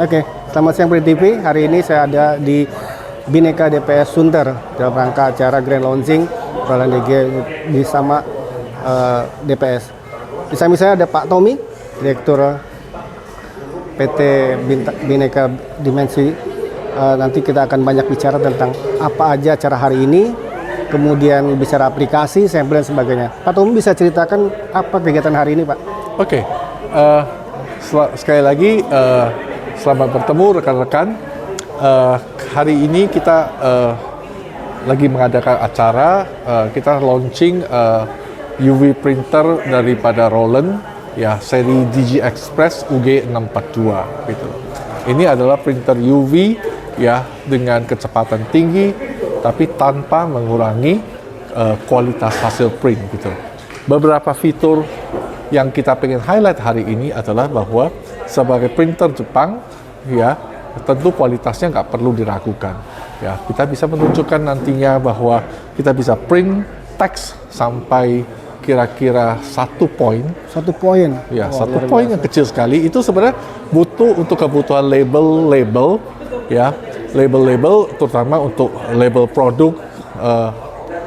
Oke, selamat siang Print TV. Hari ini saya ada di Bhinneka DPS Sunter dalam rangka acara Grand Launching Roland DG bersama DPS. Di samping saya ada Pak Tommy, Direktur PT Bhinneka Dimensi. Nanti kita akan banyak bicara tentang apa aja acara hari ini, kemudian bicara aplikasi, sampel dan sebagainya. Pak Tommy bisa ceritakan apa kegiatan hari ini, Pak? Oke, sekali lagi selamat bertemu rekan-rekan. Hari ini kita lagi mengadakan acara, kita launching UV printer daripada Roland, ya seri Digi Express UG642 gitu. Ini adalah printer UV ya dengan kecepatan tinggi, tapi tanpa mengurangi kualitas hasil print gitu. Beberapa fitur yang kita pengen highlight hari ini adalah bahwa sebagai printer Jepang, ya tentu kualitasnya nggak perlu diragukan. Ya, kita bisa menunjukkan nantinya bahwa kita bisa print teks sampai kira-kira 1 poin. 1 poin. Ya, 1 poin yang kecil sekali. Itu sebenarnya butuh untuk kebutuhan label-label, ya, label-label terutama untuk label produk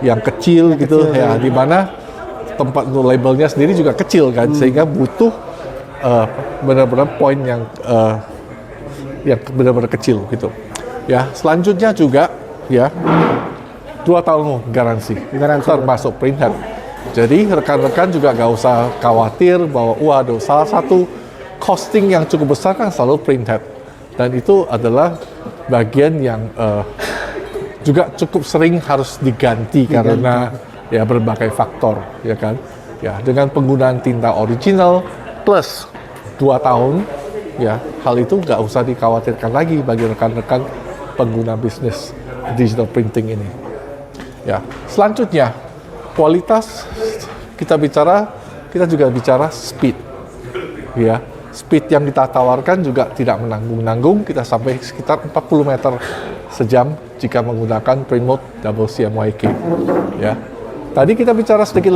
yang kecil gitu, ya, di mana tempat untuk labelnya sendiri juga kecil kan, sehingga butuh benar-benar poin yang benar-benar kecil gitu. Ya, selanjutnya juga ya 2 tahun garansi termasuk printhead. Jadi rekan-rekan juga nggak usah khawatir bahwa waduh salah satu costing yang cukup besar kan selalu printhead, dan itu adalah bagian yang juga cukup sering harus diganti karena ya berbagai faktor, ya kan. Ya, dengan penggunaan tinta original plus 2 tahun, ya hal itu nggak usah dikhawatirkan lagi bagi rekan-rekan pengguna bisnis digital printing ini. Ya, selanjutnya kualitas kita juga bicara speed. Ya, speed yang kita tawarkan juga tidak menanggung-nanggung, kita sampai sekitar 40 meter sejam jika menggunakan print mode double CMYK. Ya. Tadi kita bicara sedikit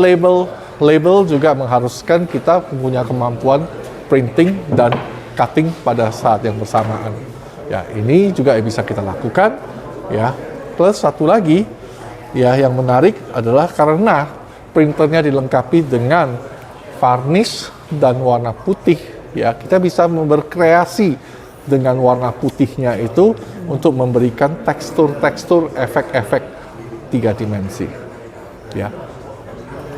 label juga mengharuskan kita punya kemampuan printing dan cutting pada saat yang bersamaan. Ya, ini juga bisa kita lakukan, ya. Plus satu lagi, ya yang menarik adalah karena printernya dilengkapi dengan varnish dan warna putih, ya kita bisa berkreasi dengan warna putihnya itu untuk memberikan tekstur-tekstur, efek-efek 3 dimensi. Ya.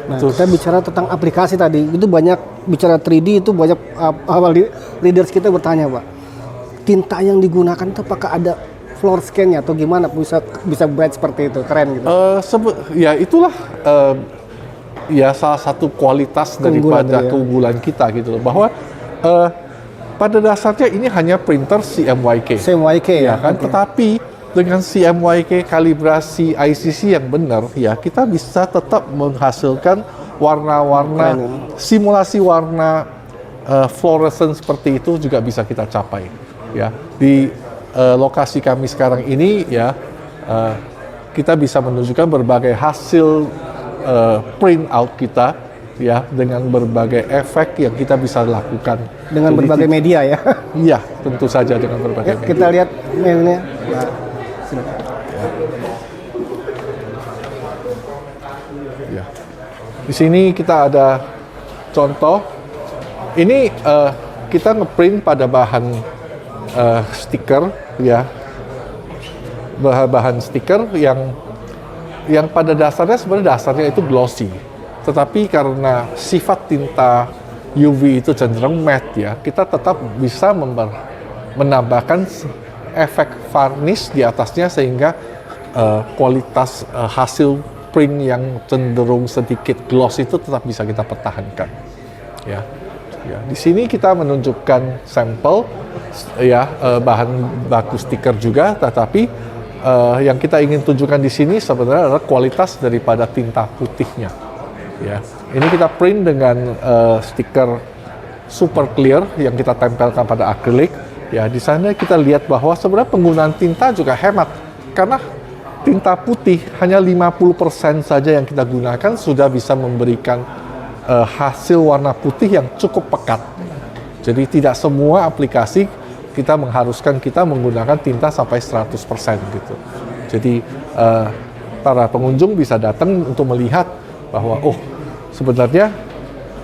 Nah, kita bicara tentang aplikasi tadi, itu banyak bicara 3D, itu banyak awal leaders kita bertanya, Pak, tinta yang digunakan itu apakah ada floor scan-nya atau gimana bisa bright seperti itu, keren gitu? Ya itulah ya salah satu kualitas daripada keunggulan kita gitu loh, bahwa pada dasarnya ini hanya printer CMYK. CMYK ya kan, tetapi dengan CMYK kalibrasi ICC yang benar, ya kita bisa tetap menghasilkan warna-warna, simulasi warna fluorescent seperti itu juga bisa kita capai. Ya, di lokasi kami sekarang ini, ya kita bisa menunjukkan berbagai hasil print out kita, ya dengan berbagai efek yang kita bisa lakukan dengan berbagai media, ya. Iya, tentu saja dengan berbagai media. Kita lihat mailnya. Nah, ya. Di sini kita ada contoh. Ini kita ngeprint pada bahan stiker, ya, bahan stiker yang pada dasarnya sebenarnya itu glossy, tetapi karena sifat tinta UV itu cenderung matte, ya kita tetap bisa menambahkan efek varnish di atasnya sehingga kualitas hasil print yang cenderung sedikit gloss itu tetap bisa kita pertahankan. Ya, di sini kita menunjukkan sampel, ya bahan baku stiker juga, tetapi yang kita ingin tunjukkan di sini sebenarnya adalah kualitas daripada tinta putihnya. Ya, ini kita print dengan stiker super clear yang kita tempelkan pada akrilik. Ya, di sana kita lihat bahwa sebenarnya penggunaan tinta juga hemat, karena tinta putih hanya 50% saja yang kita gunakan sudah bisa memberikan hasil warna putih yang cukup pekat. Jadi tidak semua aplikasi kita mengharuskan kita menggunakan tinta sampai 100% gitu. Jadi para pengunjung bisa datang untuk melihat bahwa oh sebenarnya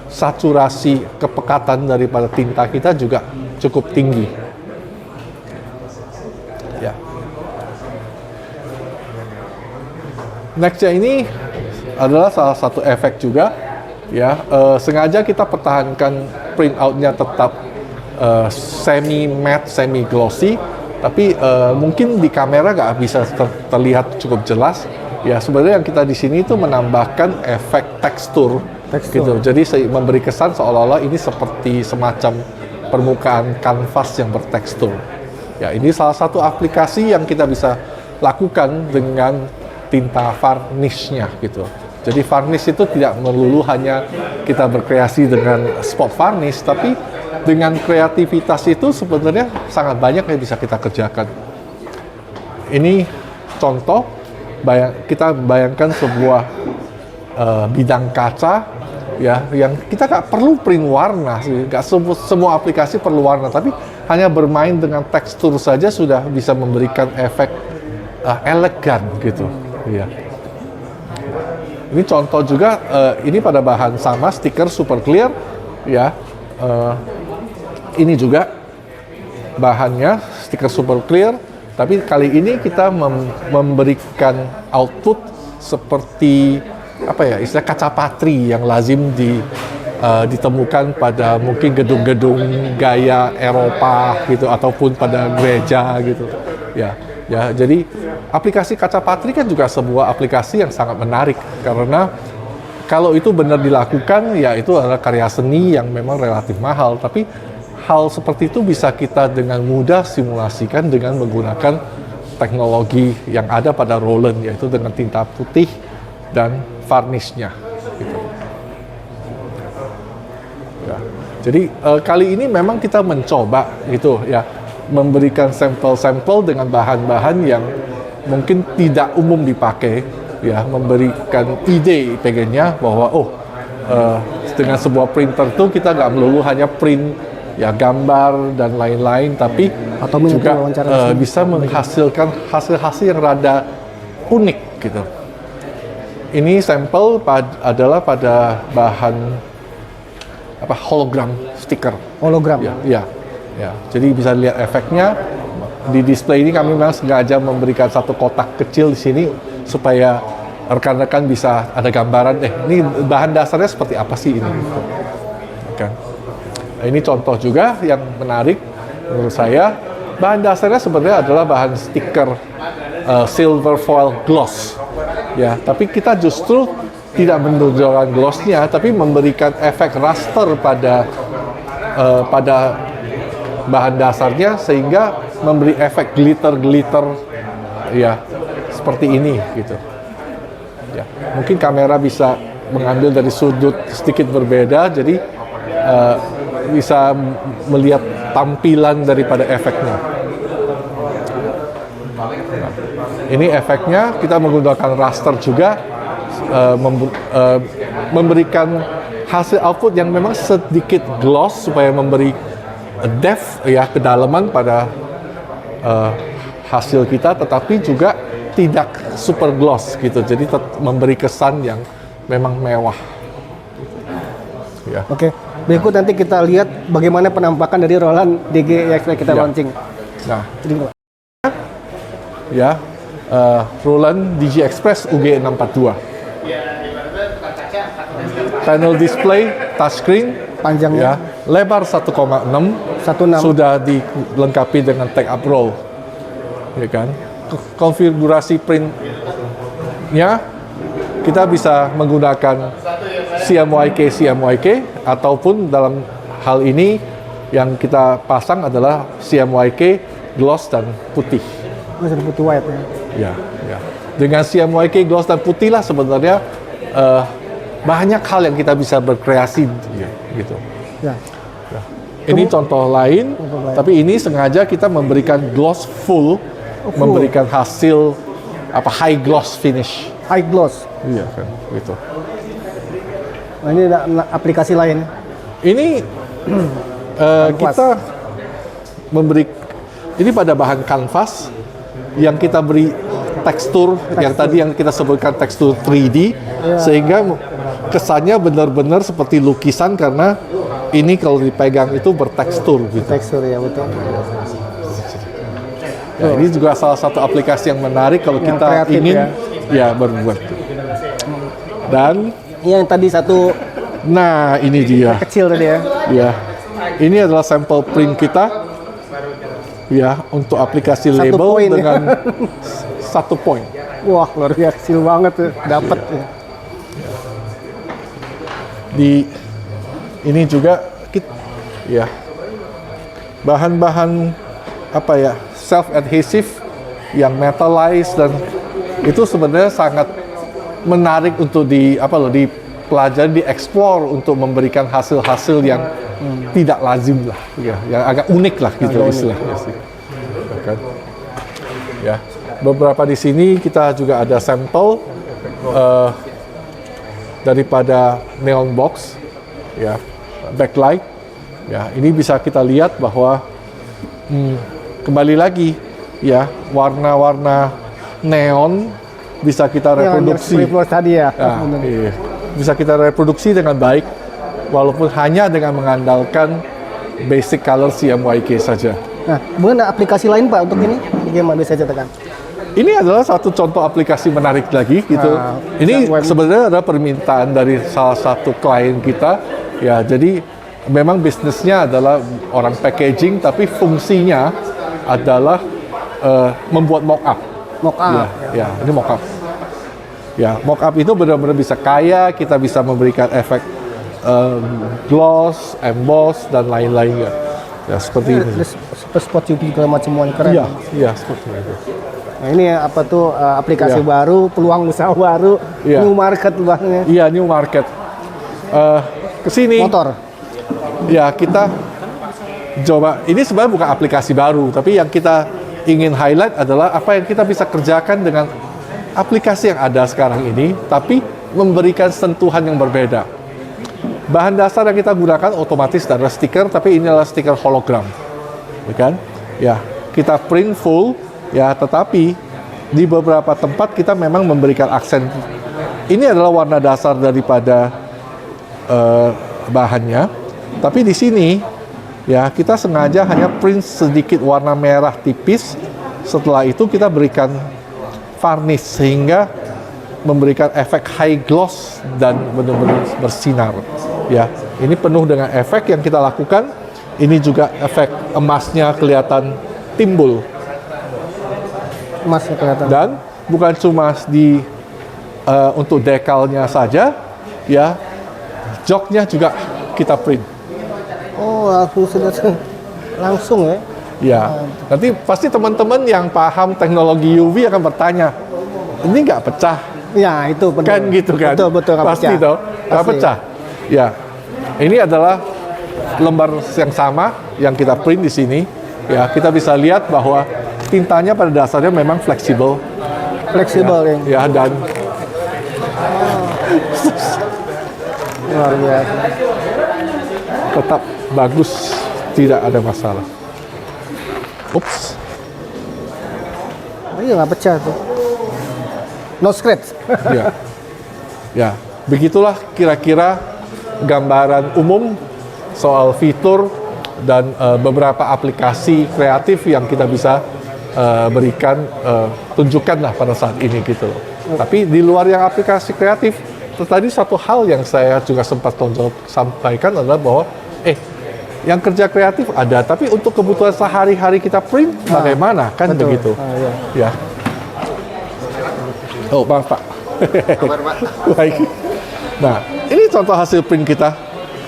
saturasi kepekatan daripada tinta kita juga cukup tinggi. Ya. Nextnya ini adalah salah satu efek juga, ya. Sengaja kita pertahankan print out-nya tetap semi matte, semi glossy, tapi mungkin di kamera nggak bisa terlihat cukup jelas. Ya sebenarnya yang kita di sini itu menambahkan efek tekstur. Gitu. Jadi memberi kesan seolah-olah ini seperti semacam permukaan kanvas yang bertekstur. Ya, ini salah satu aplikasi yang kita bisa lakukan dengan tinta varnish-nya gitu. Jadi varnish itu tidak melulu hanya kita berkreasi dengan spot varnish, tapi dengan kreativitas itu sebenarnya sangat banyak yang bisa kita kerjakan. Ini contoh, kita bayangkan sebuah bidang kaca, ya, yang kita nggak perlu print warna sih, nggak semua aplikasi perlu warna, tapi hanya bermain dengan tekstur saja sudah bisa memberikan efek elegan gitu, ya. Ini contoh juga, ini pada bahan sama, stiker super clear, ya. Ini juga bahannya stiker super clear, tapi kali ini kita memberikan output seperti apa ya, istilah kaca patri yang lazim ditemukan pada mungkin gedung-gedung gaya Eropa gitu ataupun pada gereja gitu, ya. Jadi aplikasi kaca patri kan juga sebuah aplikasi yang sangat menarik karena kalau itu benar dilakukan ya itu adalah karya seni yang memang relatif mahal, tapi hal seperti itu bisa kita dengan mudah simulasikan dengan menggunakan teknologi yang ada pada Roland, yaitu dengan tinta putih dan varnish-nya gitu. Ya. Jadi kali ini memang kita mencoba gitu ya, memberikan sampel-sampel dengan bahan-bahan yang mungkin tidak umum dipakai, ya, memberikan ide pengennya bahwa dengan sebuah printer tuh kita nggak melulu hanya print ya gambar dan lain-lain, tapi atau juga bisa menghasilkan hasil-hasil yang rada unik gitu. Ini sampel adalah pada bahan hologram stiker. Hologram. Ya. Jadi bisa lihat efeknya di display ini. Kami memang sengaja memberikan satu kotak kecil di sini supaya rekan-rekan bisa ada gambaran. Ini bahan dasarnya seperti apa sih ini? Kan? Ini contoh juga yang menarik menurut saya. Bahan dasarnya sebenarnya adalah bahan stiker silver foil gloss. Ya, tapi kita justru tidak menunjukkan glossnya, tapi memberikan efek raster pada bahan dasarnya sehingga memberi efek glitter, ya, seperti ini gitu. Ya, mungkin kamera bisa mengambil dari sudut sedikit berbeda, jadi bisa melihat tampilan daripada efeknya. Ini efeknya, kita menggunakan raster juga, memberikan hasil output yang memang sedikit gloss supaya memberi depth, ya, kedalaman pada hasil kita, tetapi juga tidak super gloss gitu, jadi memberi kesan yang memang mewah. Ya. Oke, berikut nanti kita lihat bagaimana penampakan dari Roland DG Express kita launching. Nah, ya, Roland DG Express UG642. Panel display touchscreen, panjangnya, ya, lebar 1,6, sudah dilengkapi dengan take up roll, ya kan. Konfigurasi printnya kita bisa menggunakan CMYK ataupun dalam hal ini yang kita pasang adalah CMYK gloss dan putih. Putih white ya. Ya. Dengan CMYK gloss dan putih lah sebenarnya banyak hal yang kita bisa berkreasi, ya, gitu. Ya. Ini contoh lain, tapi ini sengaja kita memberikan gloss full, memberikan hasil high gloss finish. High gloss. Iya kan, gitu. Nah, ini ada aplikasi lain. Ini kita ini pada bahan kanvas yang kita beri tekstur yang tadi yang kita sebutkan tekstur 3D sehingga kesannya benar-benar seperti lukisan karena ini kalau dipegang itu bertekstur gitu. Tekstur ya betul. Ya, ini juga salah satu aplikasi yang menarik kalau Yang kita kreatif ingin ya berbuat. Dan Yang tadi satu nah ini dia. kecil tadi ya. Ya. Ini adalah sampel print kita. Ya, untuk aplikasi Satu label poin, ya. dengan 1 poin. Wah luar biasa kecil banget tuh dapat. Di ini juga ya bahan-bahan apa ya self adhesive yang metallized dan itu sebenarnya sangat menarik untuk dipelajari, dieksplor untuk memberikan hasil-hasil yang tidak lazim lah, ya, yang agak unik lah gitu istilahnya sih. Kan? Ya, beberapa di sini kita juga ada sampel daripada neon box, ya, backlight. Ya, ini bisa kita lihat bahwa kembali lagi, ya, warna-warna neon bisa kita reproduksi. Yang tadi ya. Ya, iya. Bisa kita reproduksi dengan baik, walaupun hanya dengan mengandalkan basic color CMYK saja. Nah, kemudian ada aplikasi lain Pak untuk ini? Bagaimana bisa ceritakan? Ini adalah satu contoh aplikasi menarik lagi gitu. Ini sebenarnya ada permintaan dari salah satu klien kita. Ya, jadi memang bisnisnya adalah orang packaging, tapi fungsinya adalah membuat mock-up. Mock-up. Ya, ini mock-up. Ya, mock-up itu benar-benar bisa kaya, kita bisa memberikan efek gloss, emboss, dan lain-lainnya. Ya, seperti ini. Terus spot UV segala macam semuanya keren. Iya, iya, seperti itu. Nah, ini apa tuh aplikasi baru, peluang usaha baru, new market bahasanya. Iya, new market. Kesini. Motor. Ya, kita coba. Ini sebenarnya bukan aplikasi baru, tapi yang kita ingin highlight adalah apa yang kita bisa kerjakan dengan aplikasi yang ada sekarang ini, tapi memberikan sentuhan yang berbeda. Bahan dasar yang kita gunakan otomatis adalah stiker, tapi ini adalah stiker hologram, kan? Ya, kita print full, ya, tetapi di beberapa tempat kita memang memberikan aksen. Ini adalah warna dasar daripada bahannya, tapi di sini, ya, kita sengaja hanya print sedikit warna merah tipis. Setelah itu kita berikan varnish sehingga memberikan efek high gloss dan benar-benar bersinar. Ya, ini penuh dengan efek yang kita lakukan. Ini juga efek emasnya kelihatan timbul. Emasnya kelihatan. Dan bukan cuma untuk dekalnya saja, ya, joknya juga kita print. Oh, langsung ya. Ya, nanti pasti teman-teman yang paham teknologi UV akan bertanya, ini nggak pecah? Ya, itu benar. Kan gitu kan? Betul, nggak pasti pecah. toh, nggak pecah. Ya, ini adalah lembar yang sama yang kita print di sini. Ya, kita bisa lihat bahwa tintanya pada dasarnya memang fleksibel. Fleksibel ya, dan luar biasa. tetap bagus, tidak ada masalah. Ups. Oh, iya nggak pecah tuh. No scratch. Ya, ya, begitulah kira-kira gambaran umum soal fitur dan beberapa aplikasi kreatif yang kita bisa berikan, tunjukkan lah pada saat ini gitu loh. Tapi di luar yang aplikasi kreatif, tadi satu hal yang saya juga sempat sampaikan adalah bahwa yang kerja kreatif ada, tapi untuk kebutuhan sehari-hari kita print bagaimana kan betul. begitu. Iya. Ya. Oh, maaf Pak. Kabar Pak. Baik. Nah, ini contoh hasil print kita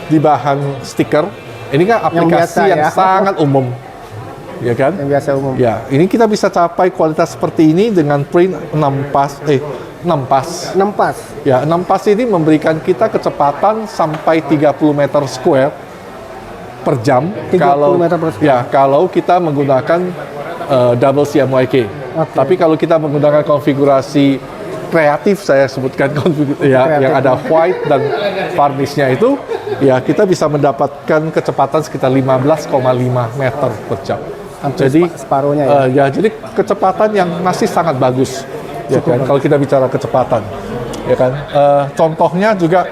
di bahan stiker. Ini kan aplikasi yang sangat umum, ya kan? Yang biasa umum. Ya, ini kita bisa capai kualitas seperti ini dengan print 6 pas. Ya, 6 pas ini memberikan kita kecepatan sampai 30 meter square per jam. 30 meter per square. Ya, kalau kita menggunakan double CMYK. Okay. Tapi kalau kita menggunakan konfigurasi kreatif saya sebutkan ya, yang ada white dan varnishnya itu, ya kita bisa mendapatkan kecepatan sekitar 15,5 meter per jam. Hampir Jadi separuhnya ya. jadi kecepatan yang masih sangat bagus, ya kan? Kalau kita bicara kecepatan, ya kan. Contohnya juga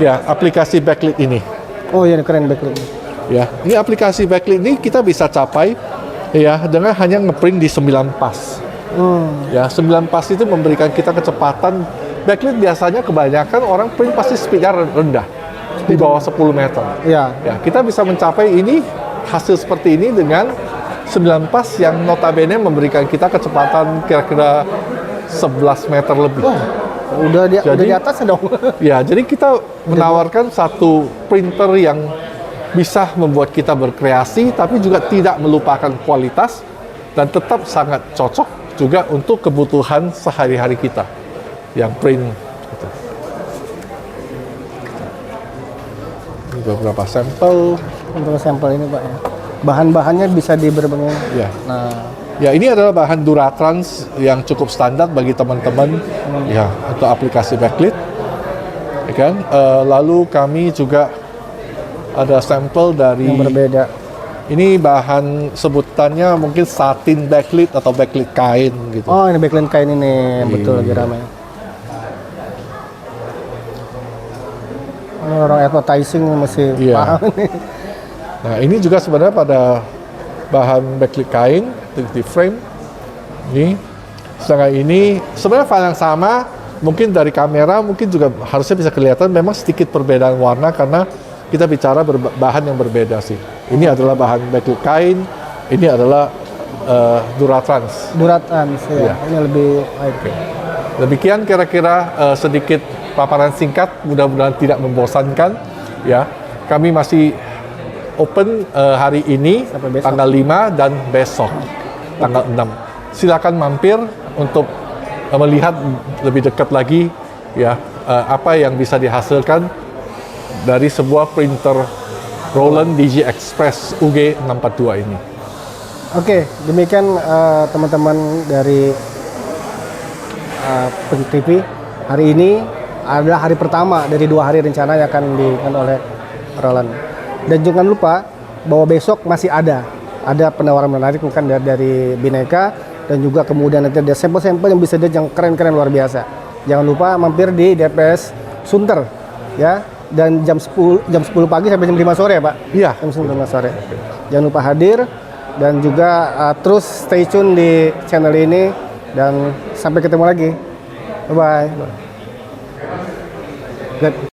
ya aplikasi backlit ini. Oh iya, keren backlit. Ya, ini aplikasi backlit ini kita bisa capai ya dengan hanya ngeprint di 9 pas. Ya, 9 pas itu memberikan kita kecepatan. Backlit biasanya kebanyakan orang print pasti speednya rendah, di bawah 10 meter. Iya. Ya, kita bisa mencapai ini, hasil seperti ini dengan 9 pas yang notabene memberikan kita kecepatan kira-kira 11 meter lebih. Udah di atas dong. Ya, jadi kita menawarkan satu printer yang bisa membuat kita berkreasi, tapi juga tidak melupakan kualitas dan tetap sangat cocok juga untuk kebutuhan sehari-hari kita yang print. Gitu. Ini beberapa sampel. Untuk sampel ini Pak ya. Bahan-bahannya bisa di berbagai. Ya. Nah, Ya, ini adalah bahan Duratrans yang cukup standar bagi teman-teman ya untuk aplikasi backlit. Ya kan? Lalu kami juga ada sampel dari yang berbeda. ini bahan sebutannya mungkin satin backlit atau backlit kain gitu. Oh, ini backlit kain ini yang betul lagi ramai. Ini orang advertising masih paham nih. Nah, ini juga sebenarnya pada bahan backlit kain di frame ini. Sedangkan ini sebenarnya file yang sama, mungkin dari kamera mungkin juga harusnya bisa kelihatan memang sedikit perbedaan warna karena kita bicara bahan yang berbeda sih. Ini adalah bahan backlit kain, ini adalah Duratrans. Duratrans ya. Ini lebih Okay. Demikian kira-kira sedikit paparan singkat, mudah-mudahan tidak membosankan ya. Kami masih open hari ini tanggal 5 dan besok tanggal 6. Silakan mampir untuk melihat lebih dekat lagi ya apa yang bisa dihasilkan dari sebuah printer Roland Digi Express UG642 ini. Oke, demikian teman-teman dari Print TV. Hari ini adalah hari pertama dari 2 hari rencana yang akan dilakukan oleh Roland. Dan jangan lupa bahwa besok masih ada penawaran menarik bukan dari Bineka, dan juga kemudian nanti ada sampel-sampel yang bisa dilihat yang keren-keren luar biasa. Jangan lupa mampir di DPS Sunter ya, dan jam 10 pagi sampai jam 5 sore ya Pak. Iya. Jam 5 sore. Jangan lupa hadir dan juga terus stay tune di channel ini, dan sampai ketemu lagi. Bye bye. Good.